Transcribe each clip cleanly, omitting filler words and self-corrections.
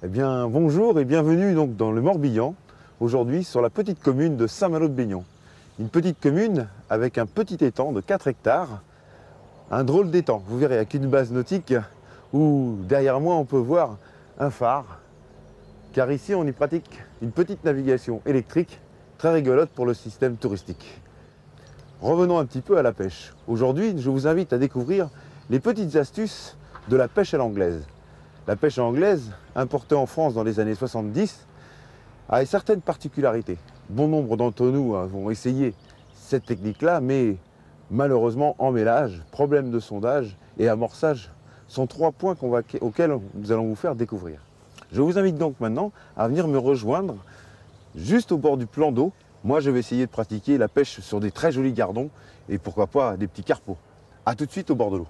Eh bien, bonjour et bienvenue donc dans le Morbihan, aujourd'hui sur la petite commune de Saint-Malo-de-Baignon. Une petite commune avec un petit étang de 4 hectares, un drôle d'étang. Vous verrez, avec une base nautique où derrière moi on peut voir un phare, car ici on y pratique une petite navigation électrique très rigolote pour le système touristique. Revenons un petit peu à la pêche. Aujourd'hui, je vous invite à découvrir les petites astuces de la pêche à l'anglaise. La pêche anglaise, importée en France dans les années 70, a certaines particularités. Bon nombre d'entre nous vont essayer cette technique-là, mais malheureusement, emmêlage, problème de sondage et amorçage sont 3 points auxquels nous allons vous faire découvrir. Je vous invite donc maintenant à venir me rejoindre juste au bord du plan d'eau. Moi, je vais essayer de pratiquer la pêche sur des très jolis gardons et pourquoi pas des petits carpeaux. A tout de suite au bord de l'eau.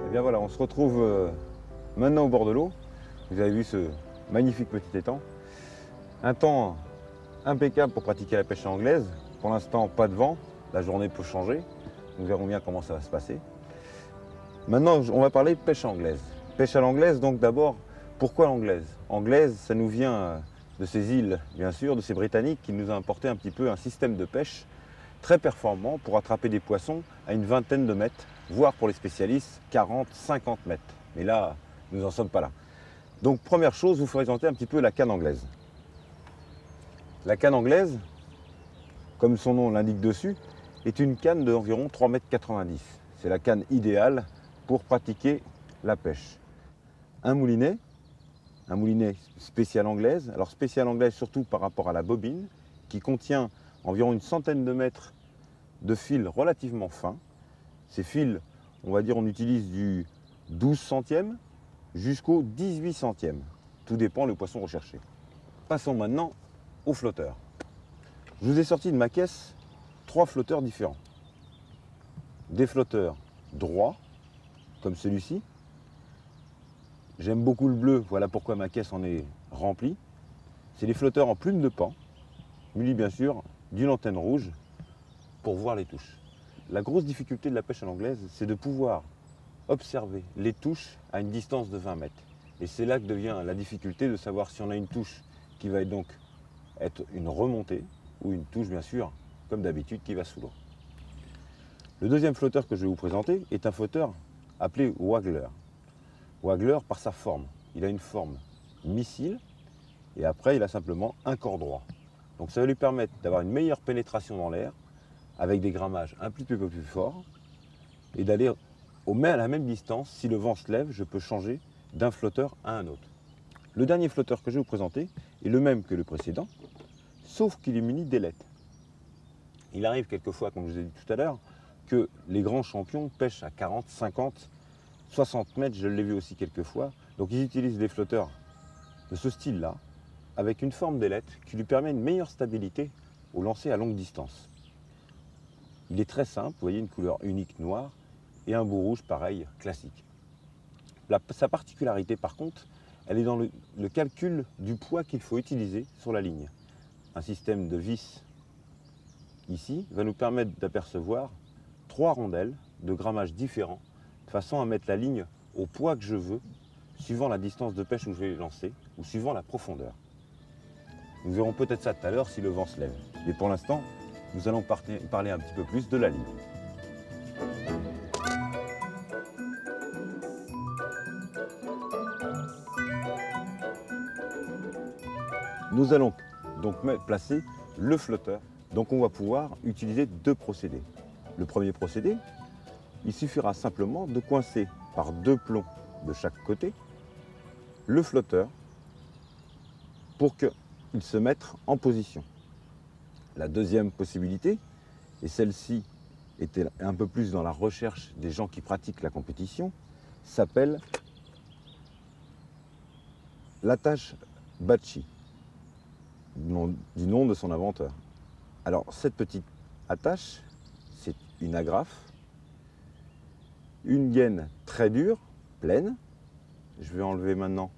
Et bien voilà, on se retrouve maintenant au bord de l'eau. Vous avez vu ce magnifique petit étang. Un temps impeccable pour pratiquer la pêche anglaise. Pour l'instant, pas de vent. La journée peut changer. Nous verrons bien comment ça va se passer. Maintenant, on va parler de pêche anglaise. Pêche à l'anglaise, donc d'abord, pourquoi l'anglaise? Anglaise, ça nous vient de ces îles, bien sûr, de ces Britanniques qui nous ont apporté un petit peu un système de pêche très performant pour attraper des poissons à une vingtaine de mètres, voire pour les spécialistes, 40-50 mètres. Mais là, nous n'en sommes pas là. Donc première chose, vous présenter un petit peu la canne anglaise. La canne anglaise, comme son nom l'indique dessus, est une canne d'environ 3,90 m. C'est la canne idéale pour pratiquer la pêche. Un moulinet spécial anglaise. Alors spécial anglaise surtout par rapport à la bobine, qui contient environ une centaine de mètres de fil relativement fin. Ces fils, on va dire, on utilise du 12 centièmes jusqu'au 18 centièmes. Tout dépend le poisson recherché. Passons maintenant aux flotteurs. Je vous ai sorti de ma caisse 3 flotteurs différents. Des flotteurs droits, comme celui-ci. J'aime beaucoup le bleu, voilà pourquoi ma caisse en est remplie. C'est des flotteurs en plume de paon, munis bien sûr d'une antenne rouge pour voir les touches. La grosse difficulté de la pêche à l'anglaise, c'est de pouvoir observer les touches à une distance de 20 mètres. Et c'est là que devient la difficulté de savoir si on a une touche qui va donc être une remontée ou une touche bien sûr, comme d'habitude, qui va sous l'eau. Le deuxième flotteur que je vais vous présenter est un flotteur appelé Waggler. Waggler par sa forme. Il a une forme missile et après il a simplement un corps droit. Donc ça va lui permettre d'avoir une meilleure pénétration dans l'air avec des grammages un petit peu plus forts et d'aller à la même distance. Si le vent se lève, je peux changer d'un flotteur à un autre. Le dernier flotteur que je vais vous présenter est le même que le précédent, sauf qu'il est muni d'ailettes. Il arrive quelquefois, comme je vous ai dit tout à l'heure, que les grands champions pêchent à 40, 50, 60 mètres, je l'ai vu aussi quelquefois. Donc ils utilisent des flotteurs de ce style-là, avec une forme d'ailette qui lui permet une meilleure stabilité au lancer à longue distance. Il est très simple, vous voyez une couleur unique noire et un bout rouge pareil, classique. Sa particularité par contre, elle est dans le calcul du poids qu'il faut utiliser sur la ligne. Un système de vis ici va nous permettre d'apercevoir 3 rondelles de grammage différents, de façon à mettre la ligne au poids que je veux, suivant la distance de pêche où je vais lancer, ou suivant la profondeur. Nous verrons peut-être ça tout à l'heure si le vent se lève. Mais pour l'instant, nous allons parler un petit peu plus de la ligne. Nous allons donc placer le flotteur. Donc on va pouvoir utiliser deux procédés. Le premier procédé, il suffira simplement de coincer par deux plombs de chaque côté le flotteur pour qu'il se mette en position. La deuxième possibilité, et celle-ci était un peu plus dans la recherche des gens qui pratiquent la compétition, s'appelle l'attache Bachi, du nom de son inventeur. Alors cette petite attache, c'est une agrafe, une gaine très dure, pleine. Je vais enlever maintenant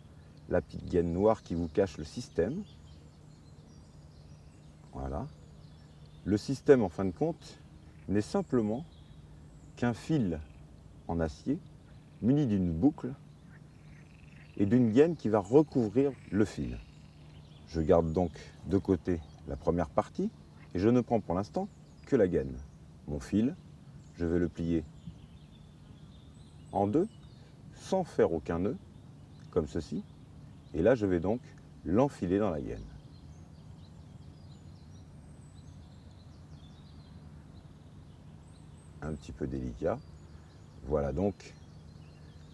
la petite gaine noire qui vous cache le système. Voilà. Le système, en fin de compte, n'est simplement qu'un fil en acier muni d'une boucle et d'une gaine qui va recouvrir le fil. Je garde donc de côté la première partie et je ne prends pour l'instant que la gaine. Mon fil, je vais le plier en deux sans faire aucun nœud, comme ceci. Et là, je vais donc l'enfiler dans la gaine. Un petit peu délicat. Voilà donc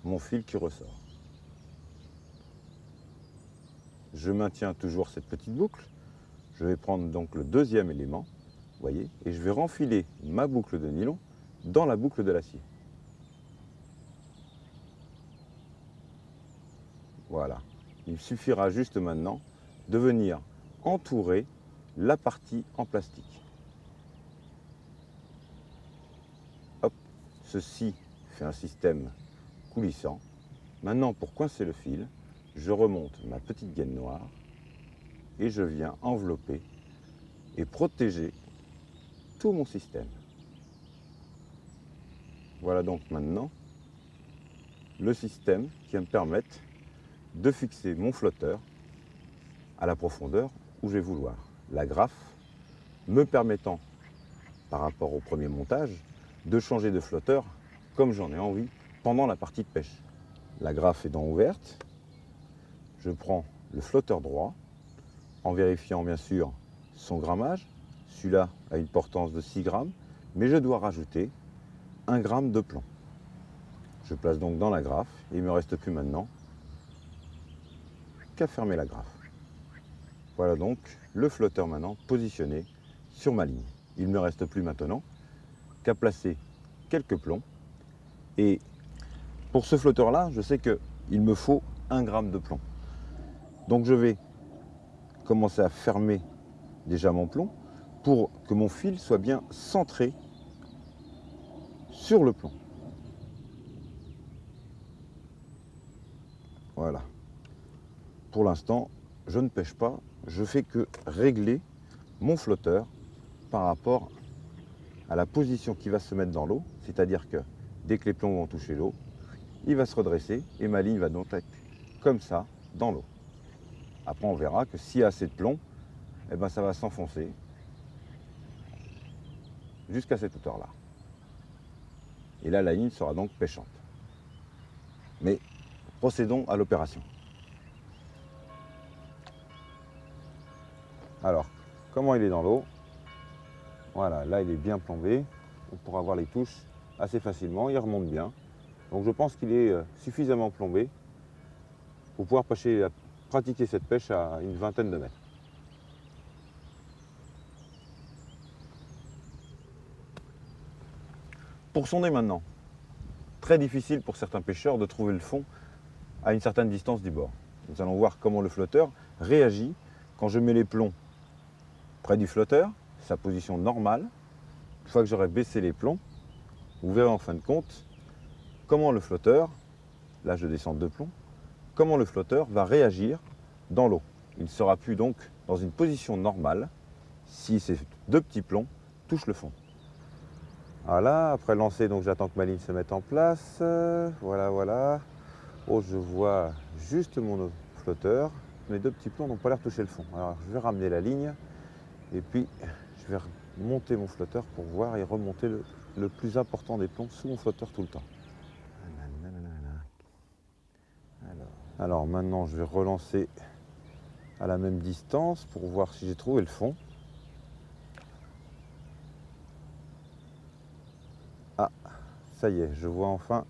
mon fil qui ressort. Je maintiens toujours cette petite boucle. Je vais prendre donc le deuxième élément, vous voyez, et je vais renfiler ma boucle de nylon dans la boucle de l'acier. Voilà. Il suffira juste maintenant de venir entourer la partie en plastique. Hop, ceci fait un système coulissant. Maintenant, pour coincer le fil, je remonte ma petite gaine noire et je viens envelopper et protéger tout mon système. Voilà donc maintenant le système qui va me permettre de fixer mon flotteur à la profondeur où je vais vouloir. La grafe me permettant, par rapport au premier montage, de changer de flotteur comme j'en ai envie pendant la partie de pêche. La grafe étant ouverte, je prends le flotteur droit en vérifiant bien sûr son grammage. Celui-là a une portance de 6 grammes, mais je dois rajouter 1 gramme de plomb. Je place donc dans la grafe et il ne me reste plus maintenant qu'à fermer la grafe. Voilà donc le flotteur maintenant positionné sur ma ligne. Il ne me reste plus maintenant qu'à placer quelques plombs. Et pour ce flotteur-là, je sais qu'il me faut 1 gramme de plomb. Donc je vais commencer à fermer déjà mon plomb pour que mon fil soit bien centré sur le plomb. Voilà. Pour l'instant, je ne pêche pas, je fais que régler mon flotteur par rapport à la position qui va se mettre dans l'eau, c'est-à-dire que dès que les plombs vont toucher l'eau, il va se redresser et ma ligne va donc être comme ça dans l'eau. Après, on verra que s'il y a assez de plomb, eh ben, ça va s'enfoncer jusqu'à cette hauteur-là. Et là, la ligne sera donc pêchante. Mais procédons à l'opération. Alors, comment il est dans l'eau? Voilà, là il est bien plombé. On pourra voir les touches assez facilement. Il remonte bien. Donc je pense qu'il est suffisamment plombé pour pouvoir pratiquer cette pêche à une vingtaine de mètres. Pour sonder maintenant, très difficile pour certains pêcheurs de trouver le fond à une certaine distance du bord. Nous allons voir comment le flotteur réagit quand je mets les plombs près du flotteur, sa position normale. Une fois que j'aurai baissé les plombs, vous verrez en fin de compte comment le flotteur, là je descends 2 plombs, comment le flotteur va réagir dans l'eau. Il ne sera plus donc dans une position normale si ces 2 petits plombs touchent le fond. Voilà, après lancer, donc j'attends que ma ligne se mette en place. Voilà, voilà. Oh, je vois juste mon flotteur. Mes 2 petits plombs n'ont pas l'air de toucher le fond. Alors je vais ramener la ligne et puis je vais monter mon flotteur pour voir et remonter le plus important des plombs sous mon flotteur tout le temps. Alors maintenant je vais relancer à la même distance pour voir si j'ai trouvé le fond. Ah, ça y est, je vois enfin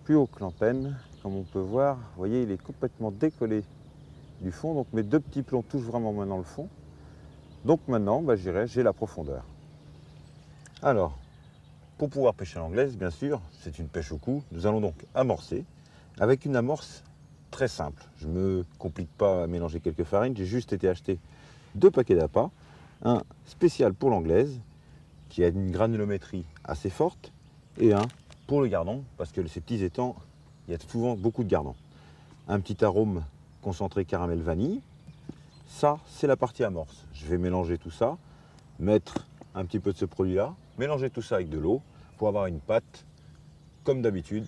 plus haut que l'antenne. Comme on peut voir, vous voyez, il est complètement décollé du fond. Donc mes deux petits plombs touchent vraiment maintenant le fond. Donc maintenant, j'ai la profondeur. Alors, pour pouvoir pêcher à l'anglaise, bien sûr, c'est une pêche au cou. Nous allons donc amorcer avec une amorce très simple. Je ne me complique pas à mélanger quelques farines. J'ai juste été acheter 2 paquets d'appâts. Un spécial pour l'anglaise, qui a une granulométrie assez forte, et un pour le gardon, parce que ces petits étangs, il y a souvent beaucoup de gardons. Un petit arôme concentré caramel vanille. Ça, c'est la partie amorce. Je vais mélanger tout ça, mettre un petit peu de ce produit-là, mélanger tout ça avec de l'eau pour avoir une pâte, comme d'habitude,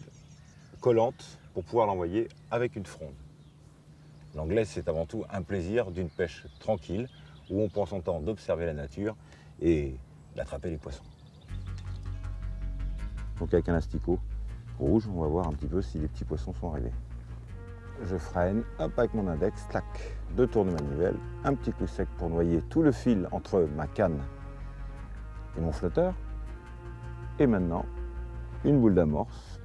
collante, pour pouvoir l'envoyer avec une fronde. L'anglaise, c'est avant tout un plaisir d'une pêche tranquille, où on prend son temps d'observer la nature et d'attraper les poissons. Donc avec un asticot rouge, on va voir un petit peu si les petits poissons sont arrivés. Je freine, hop, avec mon index, tac, 2 tours de manivelle, un petit coup sec pour noyer tout le fil entre ma canne et mon flotteur. Et maintenant, une boule d'amorce,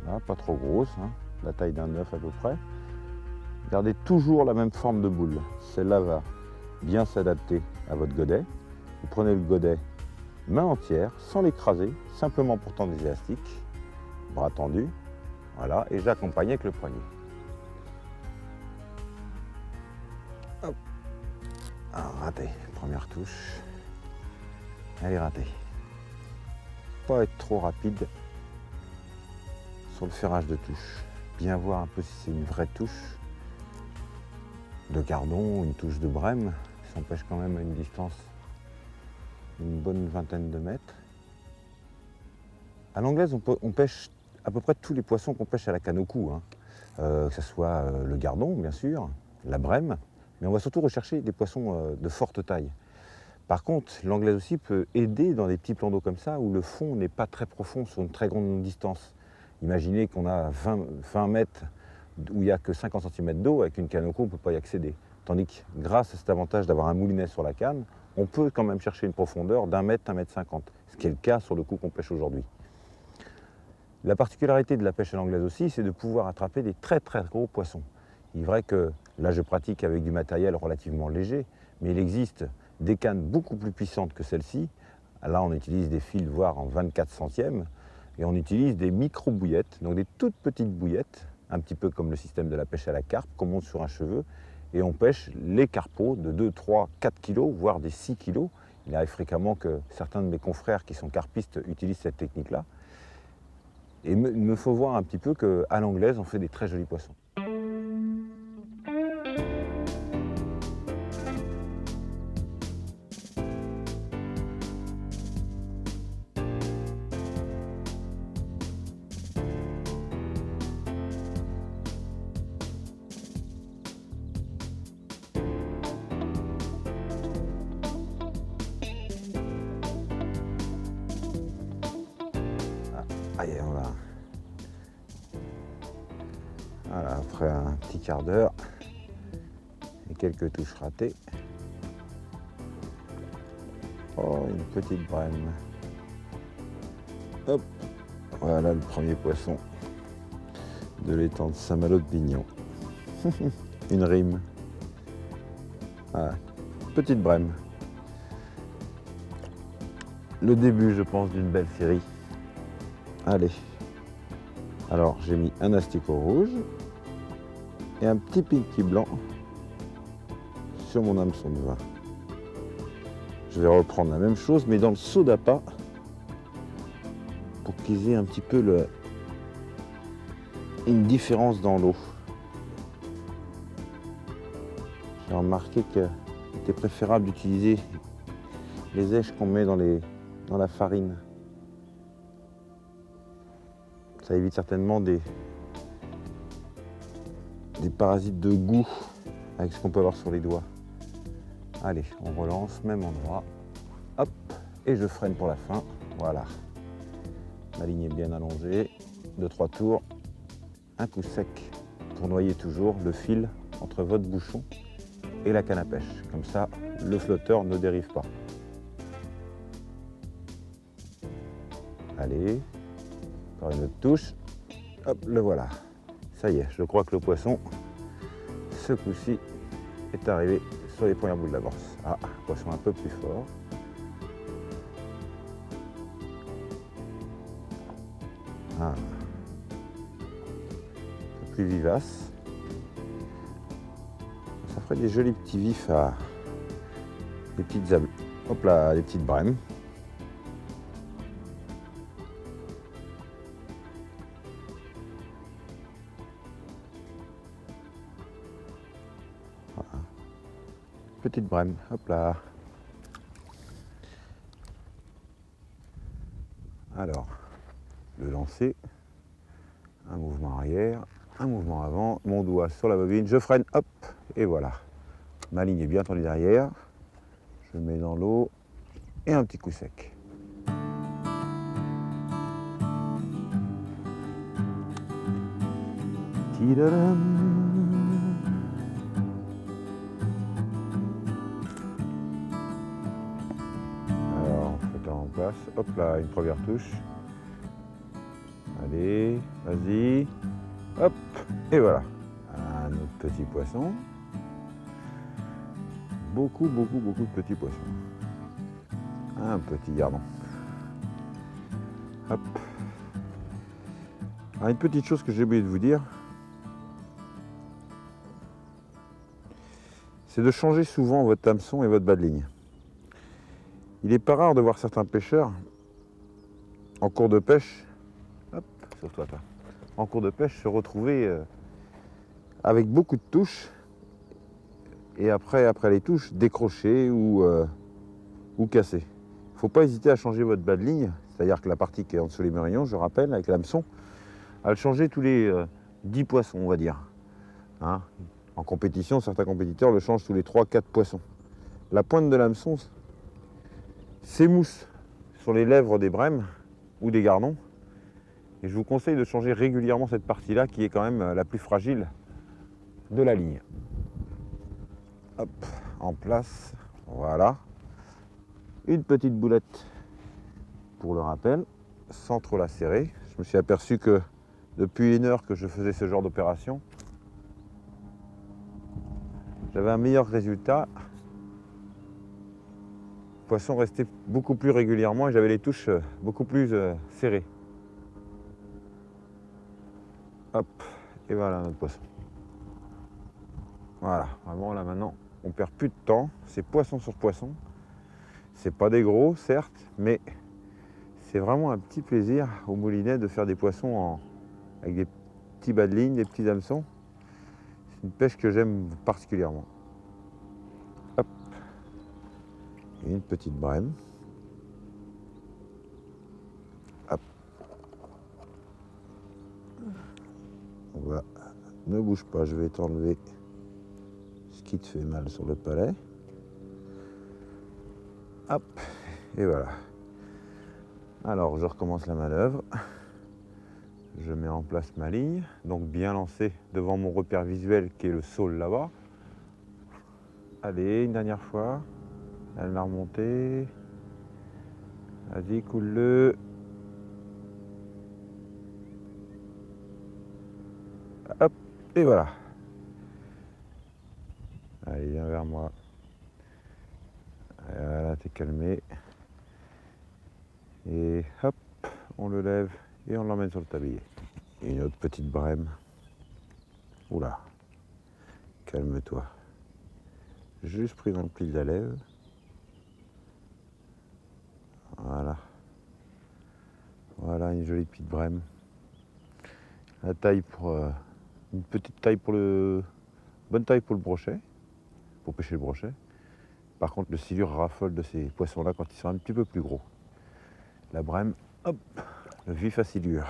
voilà, pas trop grosse, hein, la taille d'un œuf à peu près. Gardez toujours la même forme de boule, celle-là va bien s'adapter à votre godet. Vous prenez le godet main entière, sans l'écraser, simplement pour tendre les élastiques, bras tendus, voilà, et j'accompagne avec le poignet. Hop. Ah, raté, première touche. Elle est ratée. Pas être trop rapide sur le ferrage de touche. Bien voir un peu si c'est une vraie touche de gardon, une touche de brème. Ça pêche quand même à une distance d'une bonne vingtaine de mètres. À l'anglaise, on pêche à peu près tous les poissons qu'on pêche à la canne au cou, hein. Que ce soit le gardon, bien sûr, la brème, mais on va surtout rechercher des poissons de forte taille. Par contre, l'anglaise aussi peut aider dans des petits plans d'eau comme ça, où le fond n'est pas très profond sur une très grande distance. Imaginez qu'on a 20 mètres où il n'y a que 50 cm d'eau, avec une canne au cou, on ne peut pas y accéder. Tandis que grâce à cet avantage d'avoir un moulinet sur la canne, on peut quand même chercher une profondeur d'1 mètre, 1,50 m, ce qui est le cas sur le coup qu'on pêche aujourd'hui. La particularité de la pêche à l'anglaise aussi, c'est de pouvoir attraper des très très gros poissons. Il est vrai que là je pratique avec du matériel relativement léger, mais il existe des cannes beaucoup plus puissantes que celle-ci. Là on utilise des fils voire en 24 centièmes, et on utilise des micro-bouillettes, donc des toutes petites bouillettes, un petit peu comme le système de la pêche à la carpe, qu'on monte sur un cheveu, et on pêche les carpeaux de 2, 3, 4 kg, voire des 6 kg. Il arrive fréquemment que certains de mes confrères qui sont carpistes utilisent cette technique-là. Et il me faut voir un petit peu qu'à l'anglaise, on fait des très jolis poissons. Allez, voilà, après un petit quart d'heure et quelques touches ratées. Oh, une petite brème. Hop, voilà le premier poisson de l'étang de Saint-Malo de Bignon. Une rime. Voilà, petite brème. Le début, je pense, d'une belle série. Allez, alors j'ai mis un asticot rouge et un petit pinky blanc sur mon hameçon de vin. Je vais reprendre la même chose, mais dans le seau d'appât, pour qu'ils aient un petit peu une différence dans l'eau. J'ai remarqué qu'il était préférable d'utiliser les èches qu'on met dans la farine. Ça évite certainement des parasites de goût avec ce qu'on peut avoir sur les doigts. Allez, on relance, même endroit. Hop, et je freine pour la fin. Voilà. Ma ligne est bien allongée. 2-3 tours. Un coup sec pour noyer toujours le fil entre votre bouchon et la canne à pêche. Comme ça, le flotteur ne dérive pas. Allez, encore une autre touche. Hop, le voilà. Ça y est, je crois que le poisson, ce coup-ci, est arrivé sur les premières boules d'amorce. Ah, poisson un peu plus fort. Ah. Un peu plus vivace. Ça ferait des jolis petits vifs à des petites hop là, des petites brèmes. Voilà. Petite brème, hop là. Alors, le lancer, un mouvement arrière, un mouvement avant, mon doigt sur la bobine, je freine, hop, et voilà. Ma ligne est bien tendue derrière, je mets dans l'eau et un petit coup sec. Alors, flotteur en place, hop là, une première touche. Allez, vas-y, hop, et voilà. Un autre petit poisson. Beaucoup de petits poissons. Un petit gardon. Hop. Alors, une petite chose que j'ai oublié de vous dire, c'est de changer souvent votre hameçon et votre bas de ligne. Il n'est pas rare de voir certains pêcheurs en cours de pêche, hop, sauve-toi toi, en cours de pêche se retrouver avec beaucoup de touches et après les touches décrocher ou casser. Il ne faut pas hésiter à changer votre bas de ligne, c'est-à-dire que la partie qui est en dessous les mérillons, je rappelle, avec l'hameçon, à le changer tous les 10 poissons, on va dire. Hein, en compétition, certains compétiteurs le changent tous les 3-4 poissons. La pointe de l'hameçon s'émousse sur les lèvres des brèmes ou des gardons. Et je vous conseille de changer régulièrement cette partie-là qui est quand même la plus fragile de la ligne. Hop, en place, voilà. Une petite boulette pour le rappel, sans trop la serrer. Je me suis aperçu que depuis 1 heure que je faisais ce genre d'opération, j'avais un meilleur résultat. Le poisson restait beaucoup plus régulièrement et j'avais les touches beaucoup plus serrées. Hop, et voilà notre poisson. Voilà, vraiment là maintenant, on perd plus de temps, c'est poisson sur poisson. C'est pas des gros, certes, mais c'est vraiment un petit plaisir au moulinet de faire des poissons avec des petits bas de ligne, des petits hameçons. C'est une pêche que j'aime particulièrement. Hop. Et une petite brème. Hop. Voilà. Ne bouge pas, je vais t'enlever ce qui te fait mal sur le palais. Hop. Et voilà. Alors, je recommence la manœuvre. Je mets en place ma ligne, donc bien lancée devant mon repère visuel qui est le saule là-bas. Allez, une dernière fois. Elle l'a remonté. Vas-y, coule-le. Hop, et voilà. Allez, viens vers moi. Voilà, t'es calmé. Et hop, on le lève et on l'emmène sur le tablier. Et une autre petite brème. Oula, calme-toi. Juste pris dans le pli de la lèvre. Voilà. Voilà une jolie petite brème. La taille pour une petite taille pour le bonne taille pour le brochet, pour pêcher le brochet. Par contre, le silure raffole de ces poissons-là quand ils sont un petit peu plus gros. La brème, hop, le vif à silure.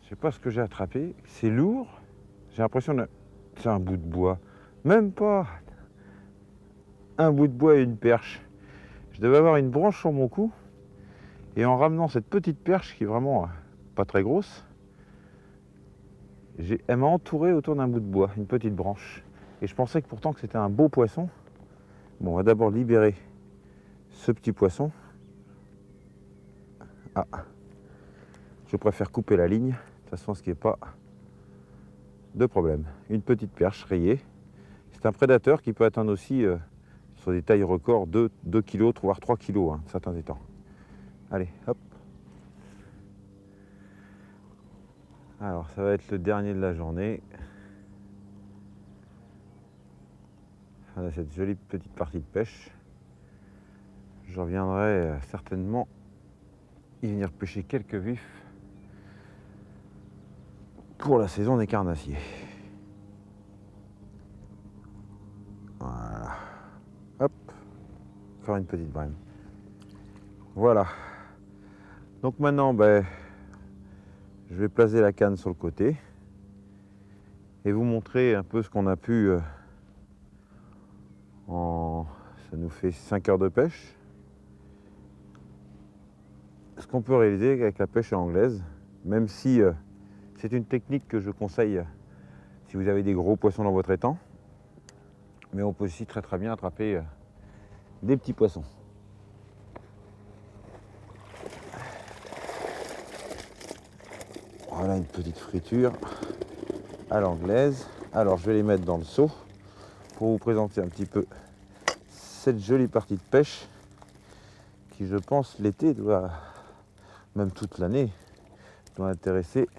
Je sais pas ce que j'ai attrapé, c'est lourd. J'ai l'impression que c'est un bout de bois. Même pas un bout de bois et une perche. Je devais avoir une branche sur mon cou. Et en ramenant cette petite perche qui est vraiment pas très grosse, Elle m'a entouré autour d'un bout de bois, une petite branche. Et je pensais que pourtant que c'était un beau poisson. Bon, on va d'abord libérer ce petit poisson. Ah, je préfère couper la ligne, de toute façon ce qui n'est pas de problème. Une petite perche rayée. C'est un prédateur qui peut atteindre aussi, sur des tailles records, 2 kg, voire 3 kg, hein, certains étangs. Allez, hop. Alors, ça va être le dernier de la journée. Fin de cette jolie petite partie de pêche. Je reviendrai certainement y venir pêcher quelques vifs pour la saison des carnassiers. Voilà. Hop. Encore une petite brème. Voilà. Donc maintenant, je vais placer la canne sur le côté et vous montrer un peu ce qu'on a pu ça nous fait 5 heures de pêche. Ce qu'on peut réaliser avec la pêche à l'anglaise, même si c'est une technique que je conseille si vous avez des gros poissons dans votre étang, mais on peut aussi très bien attraper des petits poissons. Voilà une petite friture à l'anglaise. Alors je vais les mettre dans le seau pour vous présenter un petit peu cette jolie partie de pêche qui, je pense, l'été doit, même toute l'année, doit intéresser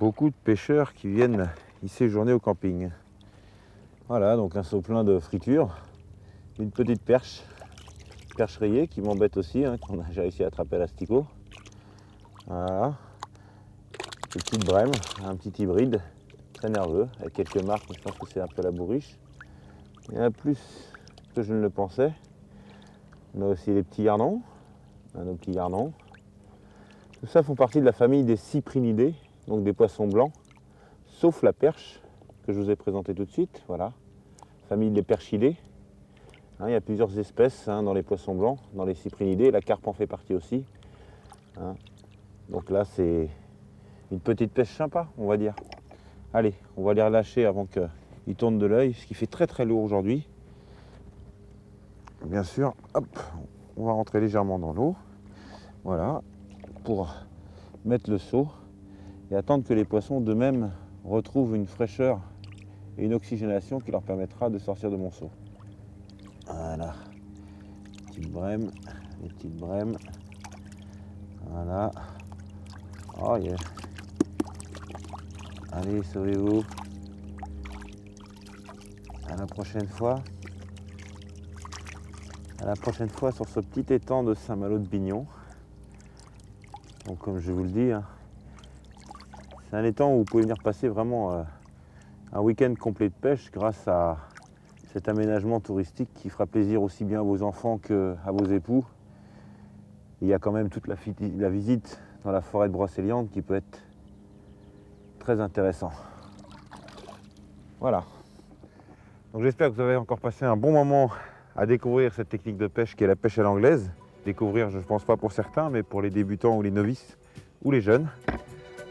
beaucoup de pêcheurs qui viennent y séjourner au camping. Voilà, donc un seau plein de friture, une petite perche rayée qui m'embête aussi, hein, j'ai réussi à attraper à l'asticot. Voilà, une petite brème, un petit hybride, très nerveux, avec quelques marques, mais je pense que c'est un peu la bourriche. Il y en a plus que je ne le pensais. On a aussi les petits gardons, nos petits gardons. Tout ça font partie de la famille des cyprinidés, donc des poissons blancs, sauf la perche que je vous ai présentée tout de suite. Voilà, famille des perchidés. Hein, il y a plusieurs espèces dans les poissons blancs, dans les cyprinidés. La carpe en fait partie aussi. Hein. Donc là, c'est une petite pêche sympa, on va dire. Allez, on va les relâcher avant qu'ils tournent de l'œil, ce qui fait très lourd aujourd'hui. Bien sûr, hop, on va rentrer légèrement dans l'eau. Voilà, pour mettre le seau et attendre que les poissons d'eux-mêmes retrouvent une fraîcheur et une oxygénation qui leur permettra de sortir de mon seau. Voilà, petite brème, les petites brèmes. Voilà. Oh yeah. Allez, sauvez-vous. À la prochaine fois. À la prochaine fois sur ce petit étang de Saint-Malo-de-Bignon. Donc comme je vous le dis, hein, c'est un étang où vous pouvez venir passer vraiment un week-end complet de pêche grâce à cet aménagement touristique qui fera plaisir aussi bien à vos enfants qu'à vos époux. Il y a quand même toute la visite dans la forêt de Brocéliande qui peut être très intéressant. Voilà. Donc j'espère que vous avez encore passé un bon moment à découvrir cette technique de pêche qui est la pêche à l'anglaise. Découvrir, je ne pense pas pour certains, mais pour les débutants ou les novices ou les jeunes.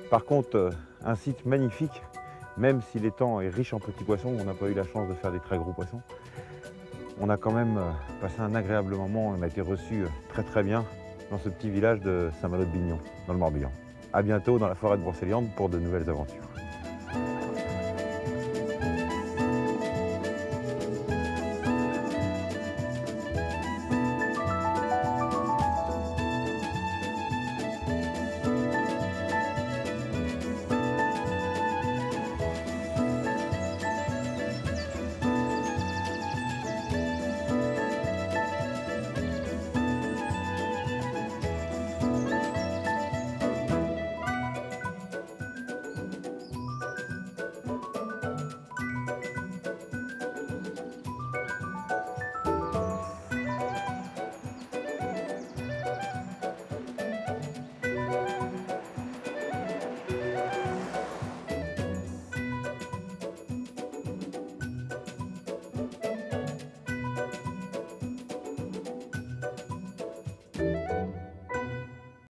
Par contre, un site magnifique, même si l'étang est riche en petits poissons, on n'a pas eu la chance de faire des très gros poissons. On a quand même passé un agréable moment, on a été reçus très bien dans ce petit village de Saint-Malo-de-Bignon, dans le Morbihan. A bientôt dans la forêt de Brocéliande pour de nouvelles aventures.